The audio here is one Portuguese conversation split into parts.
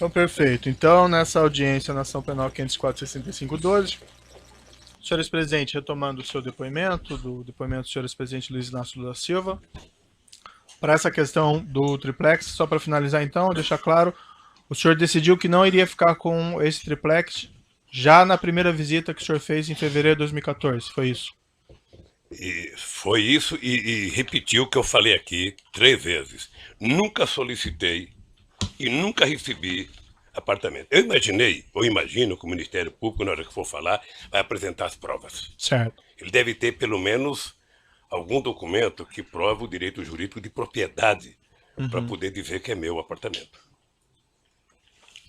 Então, perfeito. Então, nessa audiência na ação penal 504-6512, senhores presidente, retomando o seu depoimento, do depoimento do senhores presidente Luiz Inácio Lula Silva, para essa questão do triplex, só para finalizar então, deixar claro, o senhor decidiu que não iria ficar com esse triplex já na primeira visita que o senhor fez em fevereiro de 2014, foi isso? E foi isso e repetiu o que eu falei aqui 3 vezes. Nunca solicitei e nunca recebi apartamento. Eu imaginei, ou imagino que o Ministério Público, na hora que for falar, vai apresentar as provas. Certo. Ele deve ter pelo menos algum documento que prova o direito jurídico de propriedade para poder dizer que é meu apartamento.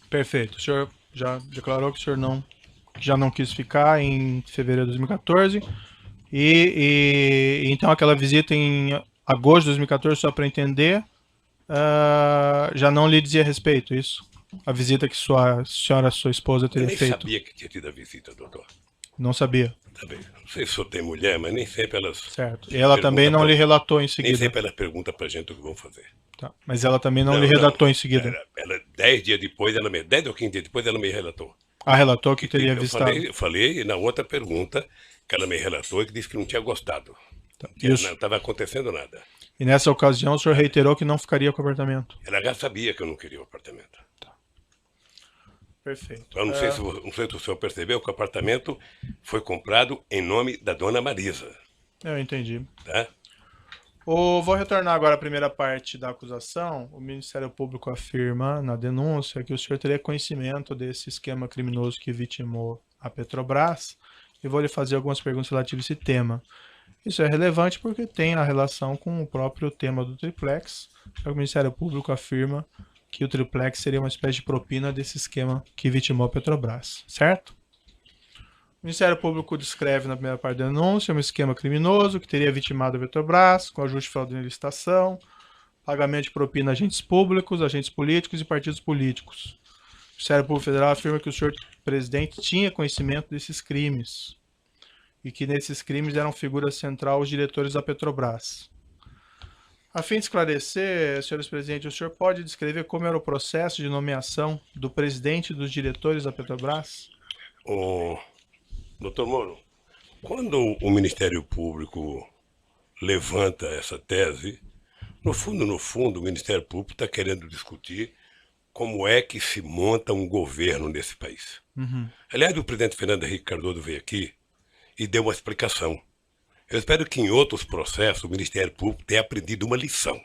Perfeito. O senhor já declarou que o senhor já não quis ficar em fevereiro de 2014. Então aquela visita em agosto de 2014, só para entender, já não lhe dizia respeito, isso? A visita que sua esposa, Eu teria nem feito? sabia que tinha tido a visita, doutor. Não sabia. Tá bem. Não sei se eu tenho mulher, mas nem sempre elas. Certo. E ela também não lhe relatou em Nem seguida? sempre elas perguntam pra gente o que vão fazer. Tá. Mas ela também não lhe relatou em seguida? Ela 10 dias depois, 10 ou 15 dias depois, ela me relatou. Ah, relatou que teria avistado. Eu falei na outra pergunta que ela me relatou e que disse que não tinha gostado. Tá. Que não estava acontecendo nada. E nessa ocasião o senhor reiterou que não ficaria com o apartamento? Ela já sabia que eu não queria o apartamento. Tá. Perfeito. Eu não sei se o senhor percebeu que o apartamento foi comprado em nome da dona Marisa. Eu entendi. Tá? Vou retornar agora à primeira parte da acusação. O Ministério Público afirma na denúncia que o senhor teria conhecimento desse esquema criminoso que vitimou a Petrobras e vou lhe fazer algumas perguntas relativas a esse tema. Isso é relevante porque tem a relação com o próprio tema do triplex. O Ministério Público afirma que o triplex seria uma espécie de propina desse esquema que vitimou a Petrobras, certo? O Ministério Público descreve na primeira parte da denúncia um esquema criminoso que teria vitimado a Petrobras com ajuste fraudulento em licitação, pagamento de propina a agentes públicos, agentes políticos e partidos políticos. O Ministério Público Federal afirma que o senhor presidente tinha conhecimento desses crimes e que nesses crimes eram figura central os diretores da Petrobras. A fim de esclarecer, senhores presidentes, o senhor pode descrever como era o processo de nomeação do presidente e dos diretores da Petrobras? Doutor Moro, quando o Ministério Público levanta essa tese, no fundo, o Ministério Público está querendo discutir como é que se monta um governo nesse país. Aliás, o presidente Fernando Henrique Cardoso veio aqui e deu uma explicação. Eu espero que em outros processos o Ministério Público tenha aprendido uma lição.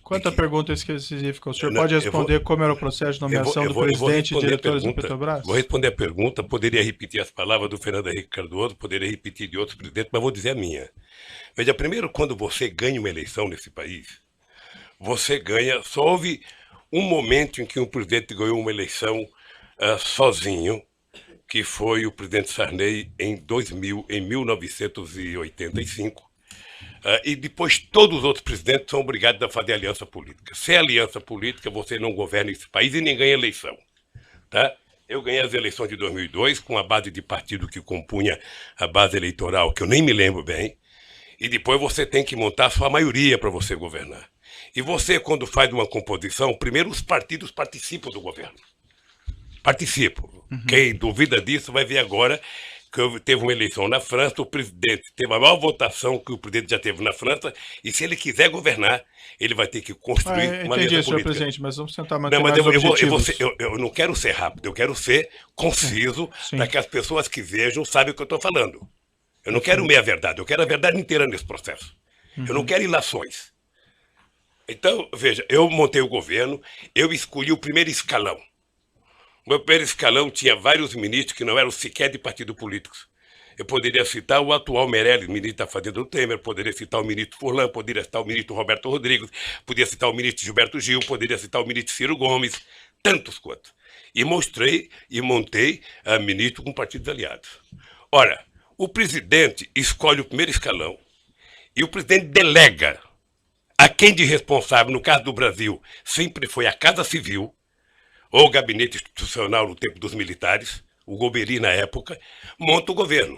Quanto à pergunta específica, o senhor pode responder como era o processo de nomeação do presidente e diretores da Petrobras? Vou responder a pergunta, poderia repetir as palavras do Fernando Henrique Cardoso, poderia repetir de outros presidentes, mas vou dizer a minha. Veja, primeiro, quando você ganha uma eleição nesse país, você ganha, só houve um momento em que um presidente ganhou uma eleição sozinho, que foi o presidente Sarney em 1985, e depois todos os outros presidentes são obrigados a fazer aliança política. Sem aliança política, você não governa esse país e nem ganha eleição. Tá? Eu ganhei as eleições de 2002 com a base de partido que compunha a base eleitoral, que eu nem me lembro bem, e depois você tem que montar a sua maioria para você governar. E você, quando faz uma composição, primeiro os partidos participam do governo. Participam. Quem duvida disso vai ver agora que teve uma eleição na França, o presidente teve a maior votação que o presidente já teve na França, e se ele quiser governar, ele vai ter que construir uma aliança política. Senhor presidente, mas vamos tentar manter não, mas mais objetivos. Eu não quero ser rápido, eu quero ser conciso para que as pessoas que vejam saibam o que eu estou falando. Eu não quero meia verdade, eu quero a verdade inteira nesse processo. Eu não quero ilações. Então, veja, eu montei o governo, eu escolhi o primeiro escalão. O meu primeiro escalão tinha vários ministros que não eram sequer de partido políticos. Eu poderia citar o atual Meirelles, ministro da Fazenda do Temer, poderia citar o ministro Furlan, poderia citar o ministro Roberto Rodrigues, poderia citar o ministro Gilberto Gil, poderia citar o ministro Ciro Gomes, tantos quantos. E mostrei e montei a ministro com partidos aliados. Ora, o presidente escolhe o primeiro escalão e o presidente delega a quem de responsável, no caso do Brasil, sempre foi a Casa Civil, ou o gabinete institucional no tempo dos militares, o Golbery na época, monta o governo.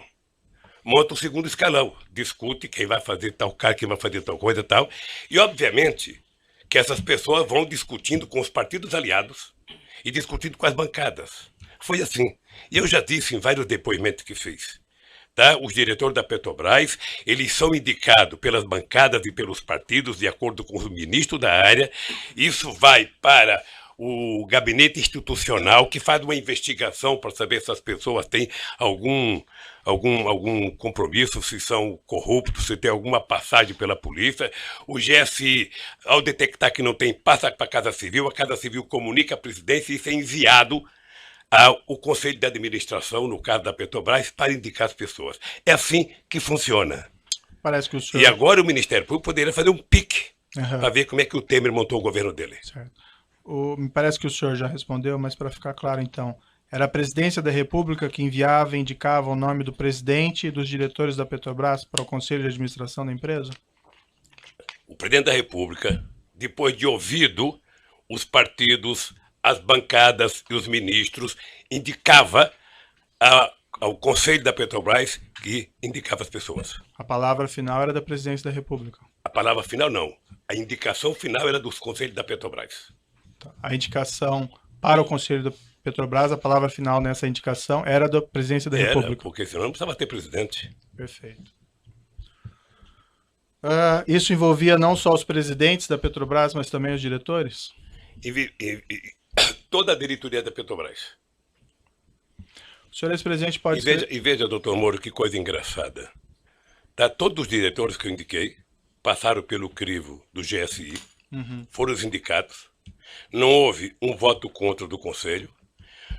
Monta o segundo escalão, discute quem vai fazer tal cara, quem vai fazer tal coisa e tal. E, obviamente, que essas pessoas vão discutindo com os partidos aliados e discutindo com as bancadas. Foi assim. E eu já disse em vários depoimentos que fiz. Tá? Os diretores da Petrobras, eles são indicados pelas bancadas e pelos partidos, de acordo com os ministros da área. Isso vai para o gabinete institucional, que faz uma investigação para saber se as pessoas têm algum compromisso, se são corruptos, se tem alguma passagem pela polícia. O GSI, ao detectar que não tem, passa para a Casa Civil comunica à presidência e isso é enviado ao Conselho de Administração, no caso da Petrobras, para indicar as pessoas. É assim que funciona. Parece que o senhor... E agora o Ministério Público poderia fazer um pique para ver como é que o Temer montou o governo dele. Certo. Me parece que o senhor já respondeu, mas para ficar claro então, era a Presidência da República que enviava e indicava o nome do presidente e dos diretores da Petrobras para o Conselho de Administração da empresa? O Presidente da República, depois de ouvido os partidos, as bancadas e os ministros, indicava ao Conselho da Petrobras que indicava as pessoas. A palavra final era da Presidência da República? A palavra final não. A indicação final era dos Conselhos da Petrobras. A indicação para o Conselho da Petrobras, a palavra final nessa indicação era da Presidência da República? Porque senão não precisava ter presidente. Perfeito. Isso envolvia não só os presidentes da Petrobras, mas também os diretores? Toda a diretoria da Petrobras. O senhor ex-presidente pode... E veja, doutor Moro, que coisa engraçada. Todos os diretores que eu indiquei passaram pelo crivo do GSI, foram os indicados. Não houve um voto contra do Conselho,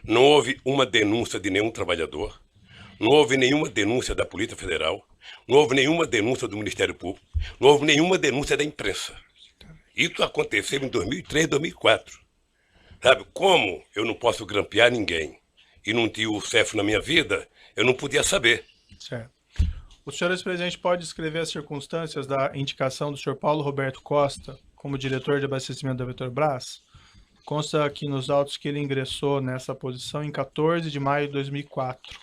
não houve uma denúncia de nenhum trabalhador, não houve nenhuma denúncia da Polícia Federal, não houve nenhuma denúncia do Ministério Público, não houve nenhuma denúncia da imprensa. Isso aconteceu em 2003, 2004. Sabe, como eu não posso grampear ninguém e não tinha o CEF na minha vida, eu não podia saber. Certo. O senhor ex-presidente pode descrever as circunstâncias da indicação do senhor Paulo Roberto Costa como diretor de abastecimento da Petrobras? Consta aqui nos autos que ele ingressou nessa posição em 14 de maio de 2004.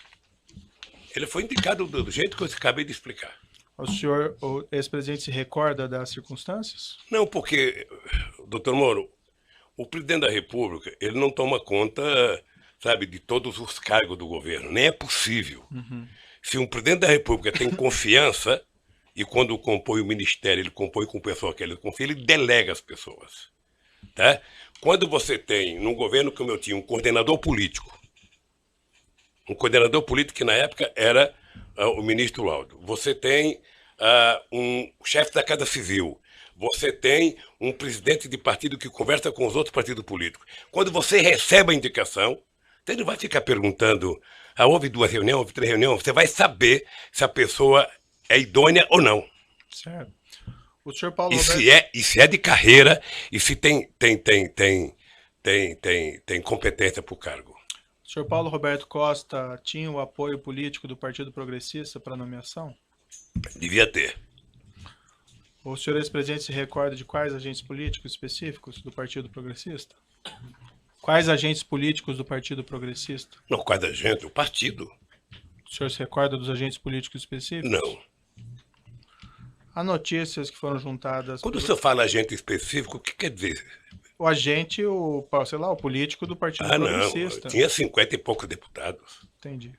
Ele foi indicado do jeito que eu acabei de explicar. O senhor, o ex-presidente, se recorda das circunstâncias? Não, porque, doutor Moro, o presidente da República, ele não toma conta, sabe, de todos os cargos do governo. Nem é possível. Se um presidente da República tem confiança, e quando compõe o ministério, ele compõe com pessoa que ele confia, ele delega as pessoas. Tá? Quando você tem, num governo como eu tinha, um coordenador político que na época era o ministro Laudo, você tem um chefe da Casa Civil, você tem um presidente de partido que conversa com os outros partidos políticos. Quando você recebe a indicação, você não vai ficar perguntando, houve 2 reuniões, houve 3 reuniões, você vai saber se a pessoa é idônea ou não. Certo. O senhor Paulo se é de carreira e se tem competência para o cargo. O senhor Paulo Roberto Costa tinha o apoio político do Partido Progressista para a nomeação? Devia ter. O senhor ex-presidente se recorda de quais agentes políticos específicos do Partido Progressista? Quais agentes políticos do Partido Progressista? Não, quais agentes? O partido. O senhor se recorda dos agentes políticos específicos? Não. Há notícias que foram juntadas... Quando o senhor fala agente específico, o que quer dizer? O agente, o político do Partido Progressista. Não, tinha 50 e poucos deputados. Entendi.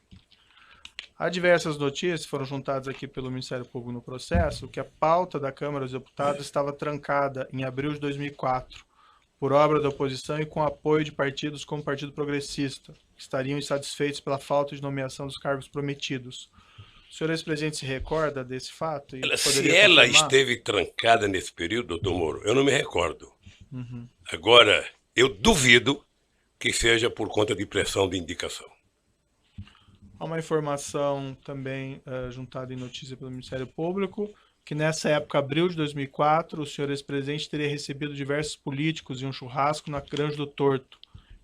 Há diversas notícias que foram juntadas aqui pelo Ministério Público no processo, que a pauta da Câmara dos Deputados estava trancada em abril de 2004, por obra da oposição e com apoio de partidos como o Partido Progressista, que estariam insatisfeitos pela falta de nomeação dos cargos prometidos. O senhor ex-presidente se recorda desse fato? Se ela esteve trancada nesse período, doutor Moro, eu não me recordo. Agora, eu duvido que seja por conta de pressão de indicação. Há uma informação também juntada em notícia pelo Ministério Público, que nessa época, abril de 2004, o senhor ex-presidente teria recebido diversos políticos em um churrasco na Granja do Torto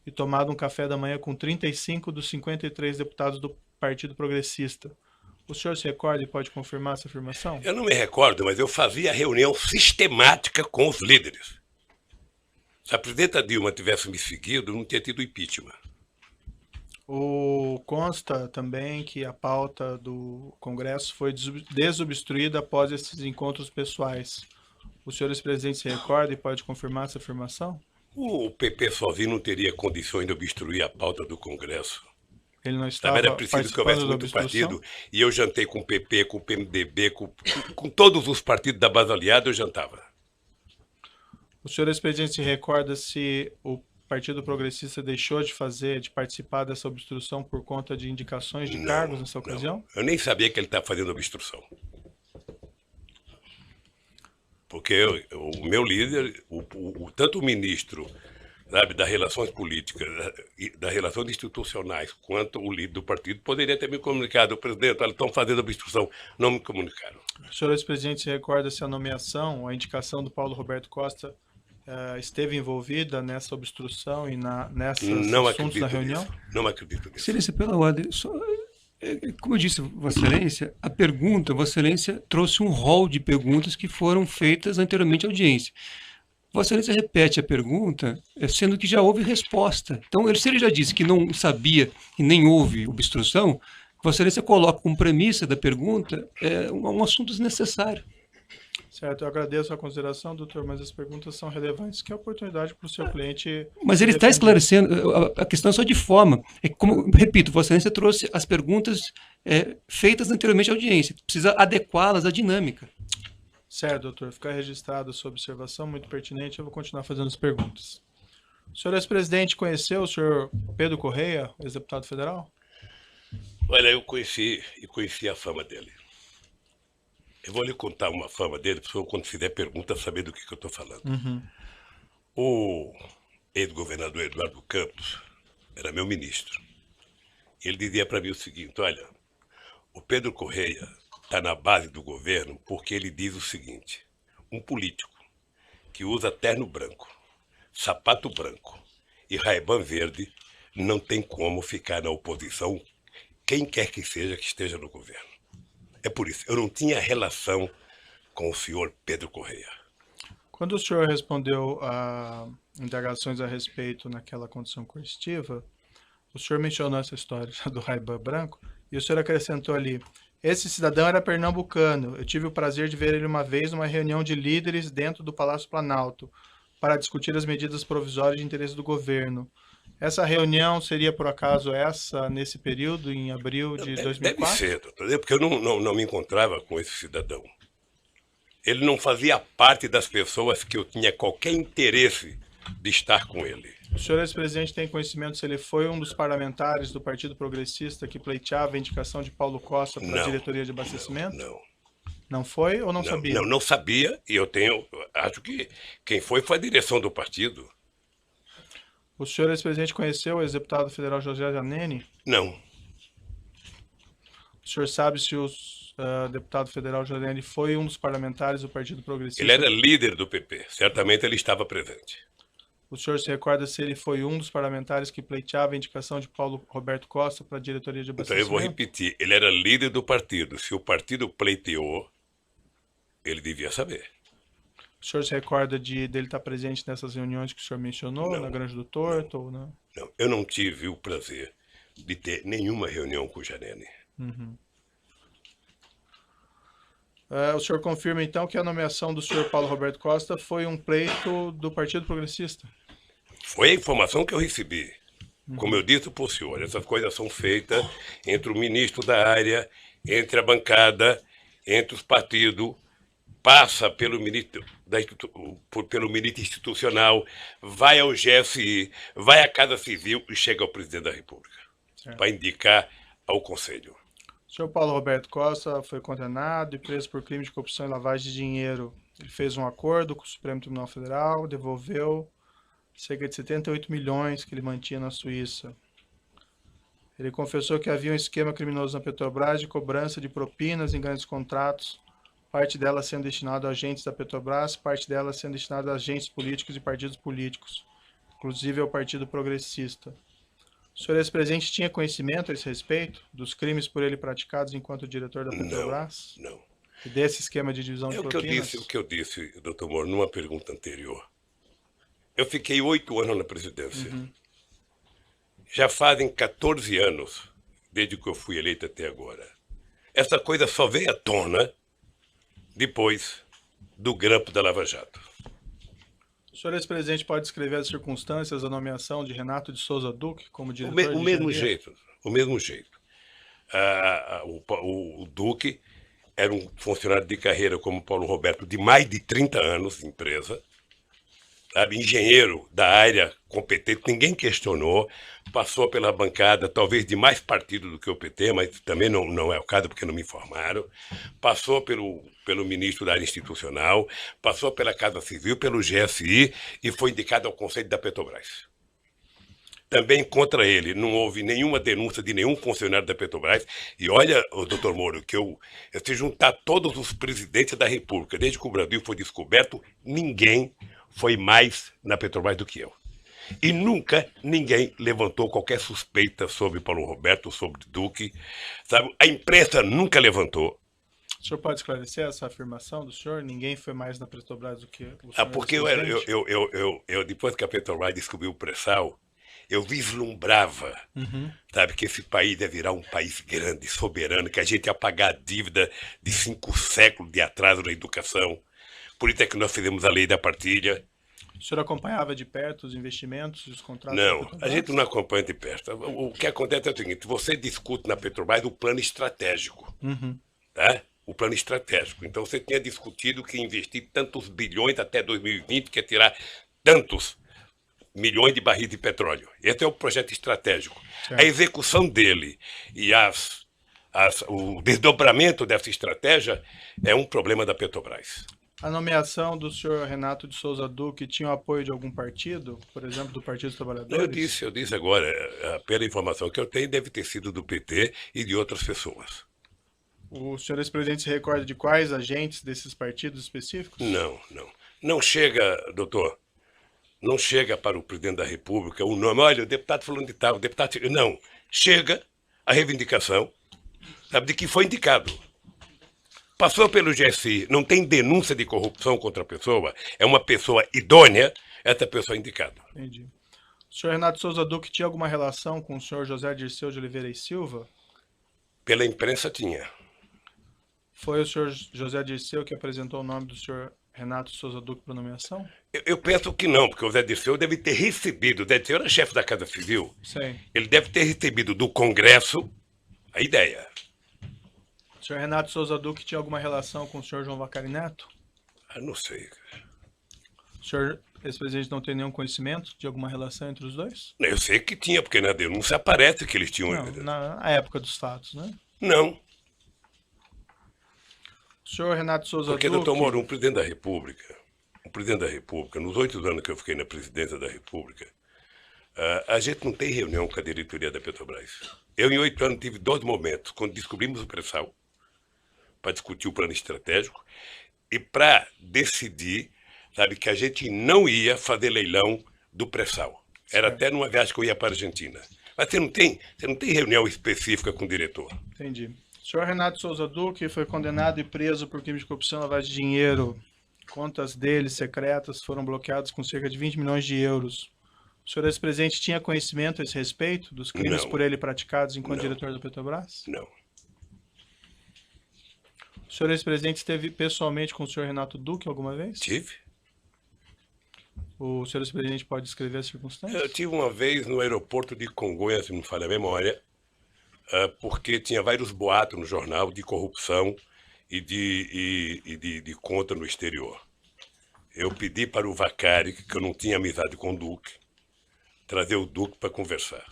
e tomado um café da manhã com 35 dos 53 deputados do Partido Progressista. O senhor se recorda e pode confirmar essa afirmação? Eu não me recordo, mas eu fazia reunião sistemática com os líderes. Se a presidenta Dilma tivesse me seguido, não tinha tido impeachment. Consta também que a pauta do Congresso foi desobstruída após esses encontros pessoais. O senhor ex-presidente se recorda e pode confirmar essa afirmação? O PP sozinho não teria condições de obstruir a pauta do Congresso. Ele não estava Era preciso que houvesse muito partido, e eu jantei com o PP, com o PMDB, com todos os partidos da base aliada, eu jantava. O senhor ex-presidente se recorda se o Partido Progressista deixou de participar dessa obstrução por conta de indicações de cargos nessa ocasião? Eu nem sabia que ele estava fazendo obstrução. Porque o meu líder, tanto o ministro, sabe, das relações políticas, das relações institucionais, quanto o líder do partido, poderia ter me comunicado. Presidente, eles estão fazendo obstrução. Não me comunicaram. O senhor ex-presidente se recorda se a nomeação, a indicação do Paulo Roberto Costa esteve envolvida nessa obstrução e nesses assuntos da reunião? Nisso. Não acredito nisso. Excelência, pela ordem, como eu disse, Vossa Excelência, a pergunta, Vossa Excelência trouxe um rol de perguntas que foram feitas anteriormente à audiência. Vossa Excelência repete a pergunta, sendo que já houve resposta. Então, se ele já disse que não sabia e nem houve obstrução, Vossa Excelência coloca como premissa da pergunta um assunto desnecessário. Certo, eu agradeço a consideração, doutor, mas as perguntas são relevantes. Que oportunidade para o seu cliente... Mas ele está esclarecendo, a questão é só de forma. Como, repito, Vossa Excelência trouxe as perguntas feitas anteriormente à audiência. Precisa adequá-las à dinâmica. Certo, doutor. Ficar registrado a sua observação, muito pertinente. Eu vou continuar fazendo as perguntas. O senhor ex-presidente conheceu o senhor Pedro Correia, ex-deputado federal? Olha, eu conheci a fama dele. Eu vou lhe contar uma fama dele, para quando fizer pergunta, saber do que eu estou falando. Uhum. O ex-governador Eduardo Campos era meu ministro. Ele dizia para mim o seguinte: olha, o Pedro Correia está na base do governo porque ele diz o seguinte: um político que usa terno branco, sapato branco e Ray-Ban verde não tem como ficar na oposição, quem quer que seja que esteja no governo. É por isso, eu não tinha relação com o senhor Pedro Correia. Quando o senhor respondeu a indagações a respeito naquela condição coercitiva, o senhor mencionou essa história do Ray-Ban branco e o senhor acrescentou ali: esse cidadão era pernambucano, eu tive o prazer de ver ele uma vez numa reunião de líderes dentro do Palácio Planalto para discutir as medidas provisórias de interesse do governo. Essa reunião seria, por acaso, nesse período, em abril de 2004? Deve ser, doutor, porque eu não me encontrava com esse cidadão. Ele não fazia parte das pessoas que eu tinha qualquer interesse de estar com ele. O senhor ex-presidente tem conhecimento se ele foi um dos parlamentares do Partido Progressista que pleiteava a indicação de Paulo Costa para a diretoria de abastecimento? Não. Não foi ou não sabia? Não sabia, e acho que quem foi a direção do partido. O senhor ex-presidente conheceu o ex-deputado federal José Janene? Não. O senhor sabe se o deputado federal Janene foi um dos parlamentares do Partido Progressista? Ele era líder do PP, certamente ele estava presente. O senhor se recorda se ele foi um dos parlamentares que pleiteava a indicação de Paulo Roberto Costa para a diretoria de abastecimento? Então eu vou repetir, ele era líder do partido. Se o partido pleiteou, ele devia saber. O senhor se recorda dele estar presente nessas reuniões que o senhor mencionou, na Granja do Torto? Ou não? Não, eu não tive o prazer de ter nenhuma reunião com o Janene. Uhum. O senhor confirma, então, que a nomeação do senhor Paulo Roberto Costa foi um pleito do Partido Progressista? Foi a informação que eu recebi. Como eu disse para o senhor, essas coisas são feitas entre o ministro da área, entre a bancada, entre os partidos, passa pelo ministro institucional, vai ao GSI, vai à Casa Civil e chega ao presidente da República para indicar ao Conselho. O senhor Paulo Roberto Costa foi condenado e preso por crime de corrupção e lavagem de dinheiro. Ele fez um acordo com o Supremo Tribunal Federal, devolveu cerca de 78 milhões que ele mantinha na Suíça. Ele confessou que havia um esquema criminoso na Petrobras de cobrança de propinas em grandes contratos, parte dela sendo destinada a agentes da Petrobras, parte dela sendo destinada a agentes políticos e partidos políticos, inclusive ao Partido Progressista. O senhor ex-presidente tinha conhecimento a esse respeito dos crimes por ele praticados enquanto diretor da Petrobras? Não. E desse esquema de divisão de propinas? O que eu disse, doutor Moro, numa pergunta anterior. Eu fiquei 8 anos na presidência. Uhum. Já fazem 14 anos, desde que eu fui eleito até agora. Essa coisa só veio à tona depois do grampo da Lava Jato. O senhor ex-presidente pode descrever as circunstâncias da nomeação de Renato de Souza Duque como diretor O de mesmo engenharia? jeito, o mesmo jeito. O Duque era um funcionário de carreira como Paulo Roberto de mais de 30 anos de empresa, sabe? Engenheiro da área competente, ninguém questionou, passou pela bancada talvez de mais partido do que o PT, mas também não é o caso porque não me informaram, passou pelo ministro da área institucional, passou pela Casa Civil, pelo GSI e foi indicado ao Conselho da Petrobras. Também contra ele não houve nenhuma denúncia de nenhum funcionário da Petrobras. E olha, doutor Moro, que se juntar todos os presidentes da República, desde que o Brasil foi descoberto, ninguém foi mais na Petrobras do que eu. E nunca ninguém levantou qualquer suspeita sobre Paulo Roberto, sobre Duque. Sabe? A imprensa nunca levantou. O senhor pode esclarecer essa afirmação do senhor? Ninguém foi mais na Petrobras do que o senhor? Porque eu depois que a Petrobras descobriu o pré-sal, eu vislumbrava, sabe, que esse país ia virar um país grande, soberano, que a gente ia pagar a dívida de 5 séculos de atraso na educação. Por isso é que nós fizemos a lei da partilha. O senhor acompanhava de perto os investimentos e os contratos? Não, a gente não acompanha de perto. O que acontece é o seguinte, você discute na Petrobras o plano estratégico, tá? O plano estratégico. Então você tinha discutido que investir tantos bilhões até 2020, que é tirar tantos milhões de barris de petróleo. Esse é o projeto estratégico. Certo. A execução dele e o desdobramento dessa estratégia é um problema da Petrobras. A nomeação do senhor Renato de Souza Duque tinha o apoio de algum partido? Por exemplo, do Partido dos Trabalhadores? Eu disse agora, pela informação que eu tenho, deve ter sido do PT e de outras pessoas. O senhor ex-presidente se recorda de quais agentes desses partidos específicos? Não. Não chega, doutor. Não chega para o presidente da República o nome, olha, o deputado falando de tal, o deputado... Não, chega a reivindicação, sabe, de que foi indicado. Passou pelo GSI, não tem denúncia de corrupção contra a pessoa, é uma pessoa idônea, essa pessoa é indicada. Entendi. O senhor Renato Souza Duque tinha alguma relação com o senhor José Dirceu de Oliveira e Silva? Pela imprensa tinha. Foi o senhor José Dirceu que apresentou o nome do senhor Renato Souza Duque para nomeação? Eu penso que não, porque o Zé Dirceu deve ter recebido, o Zé Dirceu era chefe da Casa Civil, sim, ele deve ter recebido do Congresso a ideia. O senhor Renato Souza Duque tinha alguma relação com o senhor João Vacari Neto? Não sei. O senhor ex-presidente não tem nenhum conhecimento de alguma relação entre os dois? Eu sei que tinha, porque na denúncia aparece que eles tinham... Não, na época dos fatos, né? Não. O senhor Renato Souza Porque, Duque... doutor Moro, um presidente da República, nos 8 anos que eu fiquei na presidência da República, a gente não tem reunião com a diretoria da Petrobras. Eu, em 8 anos, tive 2 momentos, quando descobrimos o pré-sal, para discutir o plano estratégico, e para decidir, sabe, que a gente não ia fazer leilão do pré-sal. Era até numa viagem que eu ia para a Argentina. Mas você não tem reunião específica com o diretor. Entendi. O senhor Renato Souza Duque foi condenado e preso por crime de corrupção e lavagem de dinheiro. Contas dele secretas foram bloqueadas com cerca de 20 milhões de euros. O senhor ex-presidente tinha conhecimento a esse respeito dos crimes por ele praticados enquanto diretor da Petrobras? Não. O senhor ex-presidente esteve pessoalmente com o senhor Renato Duque alguma vez? Tive. O senhor ex-presidente pode descrever as circunstâncias? Eu tive uma vez no aeroporto de Congonhas, se não me falha a memória, porque tinha vários boatos no jornal de corrupção e de conta no exterior. Eu pedi para o Vacari, que eu não tinha amizade com o Duque, trazer o Duque para conversar.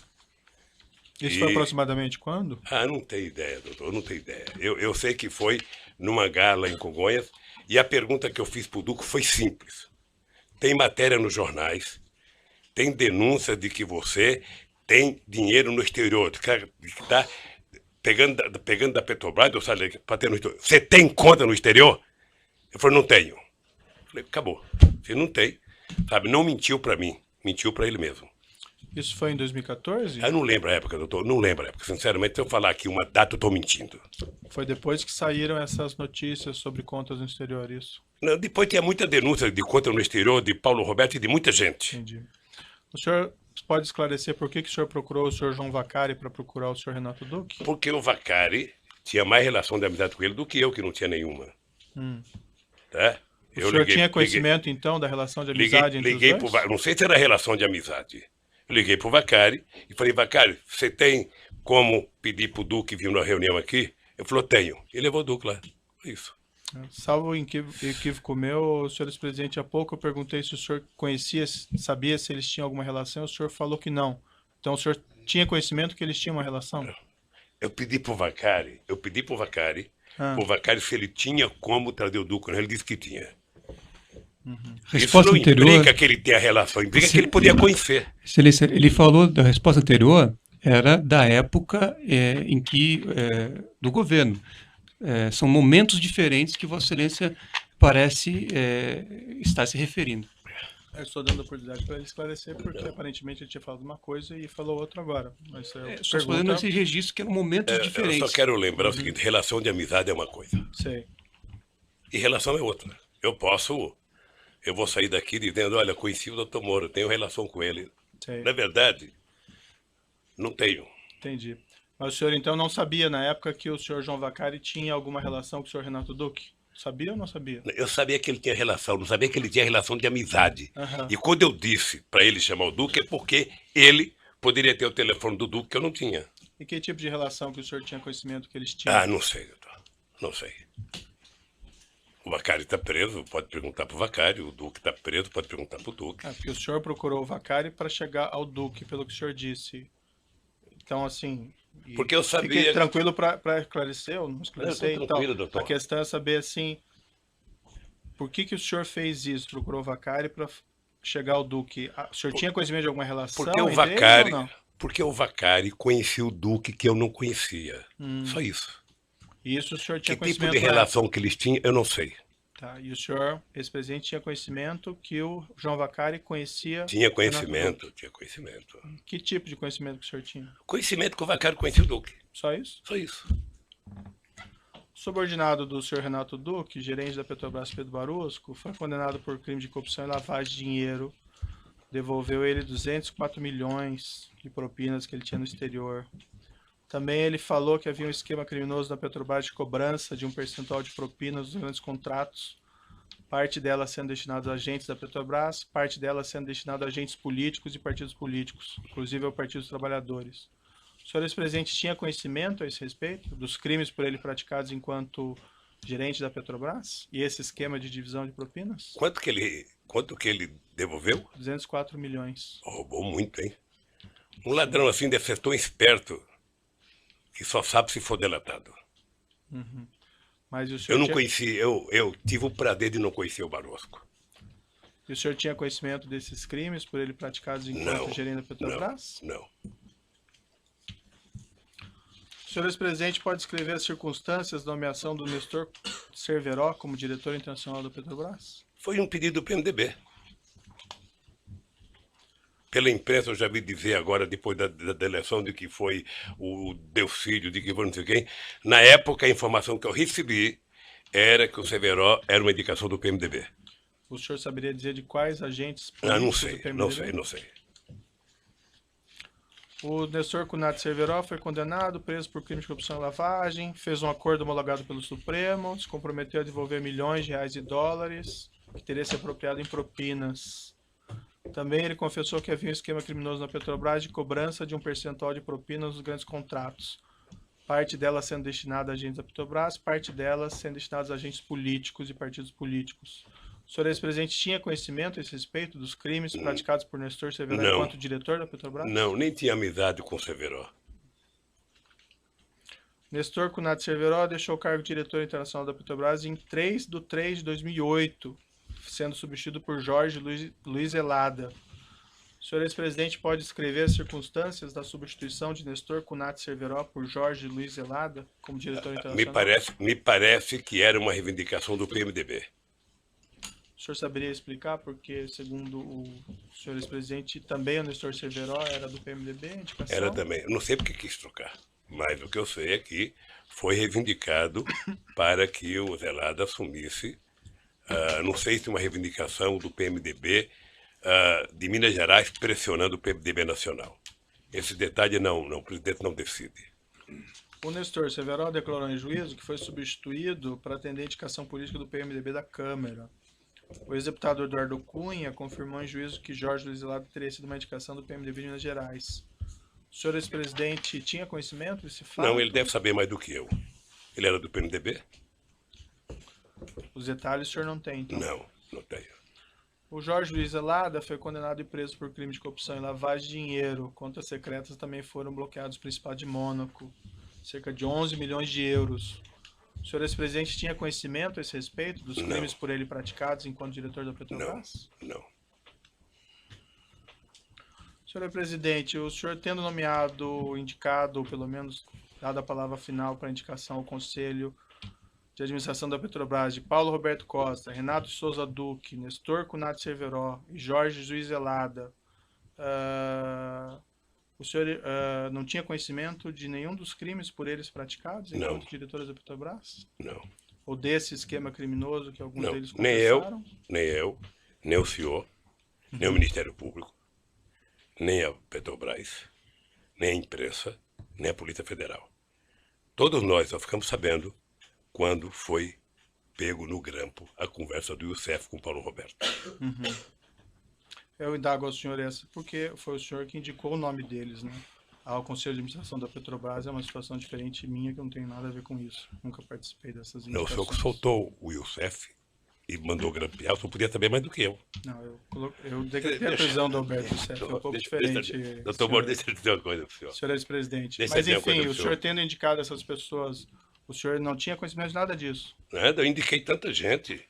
Isso foi aproximadamente quando? Não tenho ideia, doutor, não tenho ideia. Eu sei que foi numa gala em Congonhas, e a pergunta que eu fiz para o Duque foi simples. Tem matéria nos jornais, tem denúncia de que você tem dinheiro no exterior, que está pegando da Petrobras, para ter no exterior. Você tem conta no exterior? Eu falei, não tenho. Eu falei, acabou. Você não tem. Sabe, não mentiu para mim, mentiu para ele mesmo. Isso foi em 2014? Eu não lembro a época, doutor, não lembro a época. Sinceramente, se eu falar aqui uma data, eu estou mentindo. Foi depois que saíram essas notícias sobre contas no exterior, isso? Não, depois tinha muita denúncia de conta no exterior, de Paulo Roberto e de muita gente. Entendi. O senhor pode esclarecer por que o senhor procurou o senhor João Vacari para procurar o senhor Renato Duque? Porque o Vacari tinha mais relação de amizade com ele do que eu, que não tinha nenhuma. Tá? O senhor tinha conhecimento, então, da relação de amizade entre os dois? Não sei se era relação de amizade. Eu liguei para o Vacari e falei, Vacari, você tem como pedir para o Duque vir numa reunião aqui? Ele falou, tenho. E levou o Duque lá. Foi isso. Salvo equívoco meu, senhores presidente, há pouco eu perguntei se o senhor conhecia, sabia se eles tinham alguma relação, o senhor falou que não. Então o senhor tinha conhecimento que eles tinham uma relação? Não. Eu pedi para o Vacari, o Vacari se ele tinha como trazer o Duque, ele disse que tinha. Resposta Isso não anterior, implica que ele tenha relação, implica que ele podia conhecer. Excelência, ele falou da resposta anterior, era da época em que, do governo. São momentos diferentes que Vossa Excelência parece estar se referindo. Eu estou dando oportunidade para ele esclarecer, porque aparentemente ele tinha falado uma coisa e falou outra agora. Mas estou fazendo esse registro que eram momentos diferentes. Eu só quero lembrar o seguinte, relação de amizade é uma coisa. Sei. E relação é outra. Eu vou sair daqui dizendo, olha, conheci o Dr. Moro, tenho relação com ele. Sei. Na verdade, não tenho. Entendi. Mas o senhor então não sabia na época que o senhor João Vacari tinha alguma relação com o senhor Renato Duque? Sabia ou não sabia? Eu sabia que ele tinha relação, não sabia que ele tinha relação de amizade. Uhum. E quando eu disse para ele chamar o Duque, é porque ele poderia ter o telefone do Duque que eu não tinha. E que tipo de relação que o senhor tinha conhecimento que eles tinham? Ah, não sei, doutor. Não sei. O Vacari está preso, pode perguntar para o Vacari. O Duque está preso, pode perguntar para o Duque. Porque o senhor procurou o Vacari para chegar ao Duque, pelo que o senhor disse. Então, assim... Porque eu sabia... Fiquei tranquilo para esclarecer ou não esclarecer? Não, tranquilo, então, doutor. A questão é saber, assim, por que o senhor fez isso? Procurou o Vacari para chegar ao Duque? O senhor tinha conhecimento de alguma relação porque o Vacari, porque o Vacari conhecia o Duque que eu não conhecia. Só isso. E isso o senhor tinha que conhecimento? Que tipo de relação que eles tinham, eu não sei. Tá, e o senhor, esse presidente, tinha conhecimento que o João Vacari conhecia... Tinha conhecimento, tinha conhecimento. Que tipo de conhecimento que o senhor tinha? Conhecimento que o Vacari conhecia o Duque. Só isso? Só isso. Subordinado do senhor Renato Duque, gerente da Petrobras Pedro Barusco, foi condenado por crime de corrupção e lavagem de dinheiro. Devolveu ele 204 milhões de propinas que ele tinha no exterior. Também ele falou que havia um esquema criminoso na Petrobras de cobrança de um percentual de propinas dos grandes contratos, parte dela sendo destinada a agentes da Petrobras, parte dela sendo destinada a agentes políticos e partidos políticos, inclusive ao Partido dos Trabalhadores. O senhor ex-presidente tinha conhecimento a esse respeito dos crimes por ele praticados enquanto gerente da Petrobras? E esse esquema de divisão de propinas? Quanto que ele devolveu? 204 milhões. Roubou muito, hein? Um ladrão assim deve ser tão esperto que só sabe se for delatado. Uhum. Mas o senhor eu não conheci, eu tive o prazer de não conhecer o Barosco. E o senhor tinha conhecimento desses crimes por ele praticados enquanto gerente da Petrobras? Não. O senhor ex-presidente pode descrever as circunstâncias da nomeação do Nestor Cerveró como diretor internacional da Petrobras? Foi um pedido do PMDB. Pela imprensa eu já vi dizer agora, depois da eleição, de que foi o Delcídio, de que foi não sei quem. Na época, a informação que eu recebi era que o Cerveró era uma indicação do PMDB. O senhor saberia dizer de quais agentes políticos não sei, do PMDB? não sei. O Nestor Cunhat Cerveró foi condenado, preso por crime de corrupção e lavagem, fez um acordo homologado pelo Supremo, se comprometeu a devolver milhões de reais e dólares, que teria se apropriado em propinas. Também ele confessou que havia um esquema criminoso na Petrobras de cobrança de um percentual de propinas nos grandes contratos. Parte dela sendo destinada a agentes da Petrobras, parte dela sendo destinada a agentes políticos e partidos políticos. O senhor ex-presidente tinha conhecimento a esse respeito dos crimes praticados por Nestor Cerveró enquanto diretor da Petrobras? Não, nem tinha amizade com o Cerveró. Nestor Cunhat Cerveró deixou o cargo de diretor internacional da Petrobras em 3/3/2008. Sendo substituído por Jorge Luiz Elada. O senhor ex-presidente pode descrever as circunstâncias da substituição de Nestor Cunhat Cerveró por Jorge Luiz Elada como diretor internacional? Me parece que era uma reivindicação do PMDB. O senhor saberia explicar porque, segundo o senhor ex-presidente, também o Nestor Cerveró era do PMDB? Indicação? Era também. Eu não sei porque quis trocar, mas o que eu sei é que foi reivindicado para que o Zelada assumisse. Não sei se uma reivindicação do PMDB de Minas Gerais pressionando o PMDB nacional. Esse detalhe o presidente não decide. O Nestor Cerveró declarou em juízo que foi substituído para atender a indicação política do PMDB da Câmara. O ex-deputado Eduardo Cunha confirmou em juízo que Jorge Luiz Zelada teria sido uma indicação do PMDB de Minas Gerais. O senhor ex-presidente tinha conhecimento desse fato? Não, ele deve saber mais do que eu. Ele era do PMDB? Os detalhes o senhor não tem, então? Não, não tenho. O Jorge Luiz Zelada foi condenado e preso por crime de corrupção e lavagem de dinheiro. Contas secretas também foram bloqueados no Principado de Mônaco. Cerca de 11 milhões de euros. O senhor ex-presidente tinha conhecimento a esse respeito dos crimes por ele praticados enquanto diretor da Petrobras? Não. Senhor presidente, o senhor tendo nomeado, indicado, ou pelo menos dado a palavra final para indicação ao Conselho de Administração da Petrobras de Paulo Roberto Costa, Renato Souza Duque, Nestor Cunati Cerveró e Jorge Luiz Zelada, o senhor não tinha conhecimento de nenhum dos crimes por eles praticados enquanto diretores da Petrobras? Não. Ou desse esquema criminoso que alguns deles confessaram? Nem eu, nem o senhor, nem o Ministério Público, nem a Petrobras, nem a imprensa, nem a Polícia Federal. Todos nós só ficamos sabendo quando foi pego no grampo a conversa do Youssef com Paulo Roberto. Eu indago ao senhor essa porque foi o senhor que indicou o nome deles, né? Ao Conselho de Administração da Petrobras é uma situação diferente minha, que eu não tenho nada a ver com isso. Nunca participei dessas indicações. Não, o senhor que soltou o Youssef e mandou grampear, o senhor podia saber mais do que eu. Não, eu decretei a prisão do Alberto Youssef, é um pouco diferente. Doutor Moro, deixa eu dizer uma coisa para o senhor. Senhor ex-presidente. Mas enfim, o senhor tendo indicado essas pessoas, o senhor não tinha conhecimento de nada disso? Nada, eu indiquei tanta gente.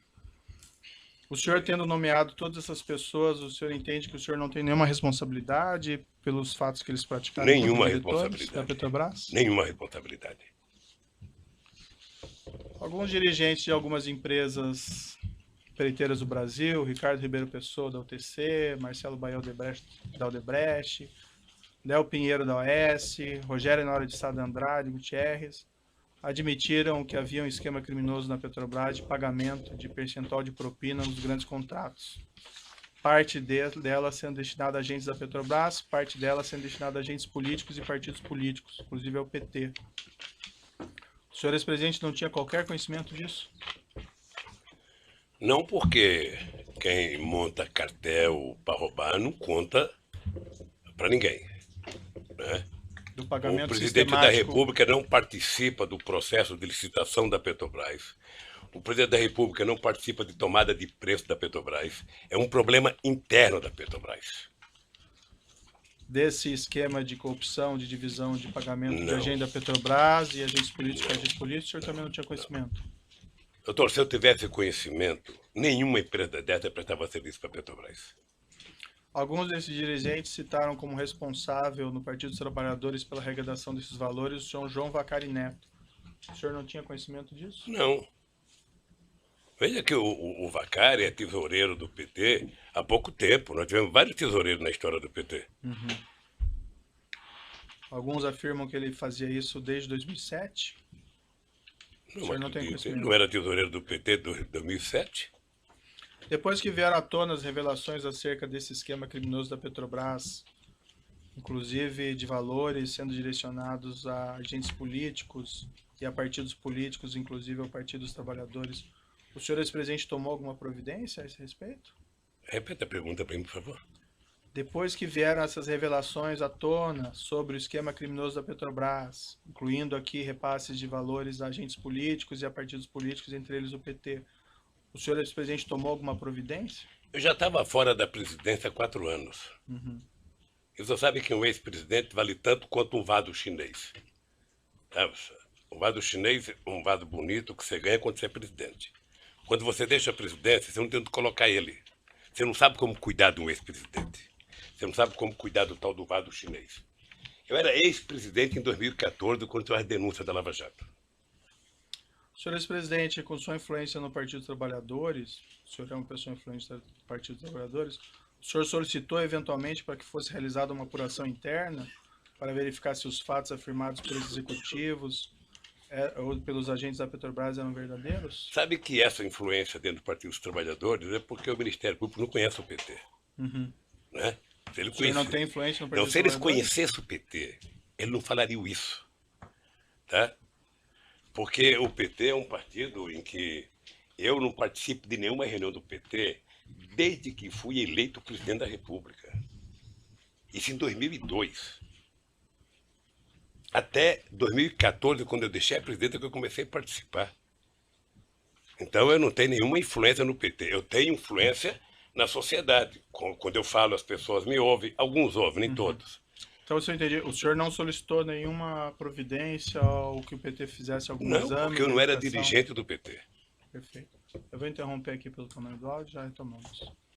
O senhor tendo nomeado todas essas pessoas, o senhor entende que o senhor não tem nenhuma responsabilidade pelos fatos que eles praticaram? Nenhuma responsabilidade. Da Petrobras? Nenhuma responsabilidade. Alguns dirigentes de algumas empresas empreiteiras do Brasil, Ricardo Ribeiro Pessoa da UTC, Marcelo Baião da Odebrecht, Léo Pinheiro da OS, Rogério Honório de Sá de Andrade Gutierrez, admitiram que havia um esquema criminoso na Petrobras de pagamento de percentual de propina nos grandes contratos. Parte dela sendo destinada a agentes da Petrobras, parte dela sendo destinada a agentes políticos e partidos políticos, inclusive ao PT. O senhor ex-presidente não tinha qualquer conhecimento disso? Não, porque quem monta cartel para roubar não conta para ninguém, né? Do pagamento o presidente da República não participa do processo de licitação da Petrobras. O presidente da República não participa de tomada de preço da Petrobras. É um problema interno da Petrobras. Desse esquema de corrupção, de divisão de pagamento de agente da Petrobras e agentes políticos, o senhor também não tinha conhecimento? Doutor, se eu tivesse conhecimento, nenhuma empresa dessa prestava serviço para a Petrobras. Alguns desses dirigentes citaram como responsável no Partido dos Trabalhadores pela arrecadação desses valores o senhor João Vacari Neto. O senhor não tinha conhecimento disso? Não. Veja que o Vacari é tesoureiro do PT há pouco tempo. Nós tivemos vários tesoureiros na história do PT. Alguns afirmam que ele fazia isso desde 2007. O senhor não tem conhecimento? Não era tesoureiro do PT desde 2007? Depois que vieram à tona as revelações acerca desse esquema criminoso da Petrobras, inclusive de valores sendo direcionados a agentes políticos e a partidos políticos, inclusive ao Partido dos Trabalhadores, o senhor ex-presidente tomou alguma providência a esse respeito? Repita a pergunta para mim, por favor. Depois que vieram essas revelações à tona sobre o esquema criminoso da Petrobras, incluindo aqui repasses de valores a agentes políticos e a partidos políticos, entre eles o PT, o senhor ex-presidente tomou alguma providência? Eu já estava fora da presidência há 4 anos. E você sabe que um ex-presidente vale tanto quanto um vaso chinês. Um vaso chinês é um vaso bonito que você ganha quando você é presidente. Quando você deixa a presidência, você não tem onde colocar ele. Você não sabe como cuidar de um ex-presidente. Você não sabe como cuidar do tal do vaso chinês. Eu era ex-presidente em 2014, quando teve as denúncias da Lava Jato. Senhor ex-presidente, com sua influência no Partido dos Trabalhadores, o senhor é uma pessoa influente do Partido dos Trabalhadores, o senhor solicitou eventualmente para que fosse realizada uma apuração interna para verificar se os fatos afirmados pelos executivos ou pelos agentes da Petrobras eram verdadeiros? Sabe que essa influência dentro do Partido dos Trabalhadores é porque o Ministério Público não conhece o PT. Né? Se ele não tem influência no Partido dos Trabalhadores? Se eles conhecessem o PT, ele não falaria isso. Tá? Porque o PT é um partido em que Eu não participo de nenhuma reunião do PT desde que fui eleito presidente da República. Isso em 2002. Até 2014, quando eu deixei a presidenta, que eu comecei a participar. Então eu não tenho nenhuma influência no PT. Eu tenho influência na sociedade. Quando eu falo, as pessoas me ouvem. Alguns ouvem, nem todos. Então, se eu entendi, o senhor não solicitou nenhuma providência ou que o PT fizesse algum exame? Não, porque eu não era verificação? dirigente do PT. Perfeito. Eu vou interromper aqui pelo tamanho do áudio, já retomamos.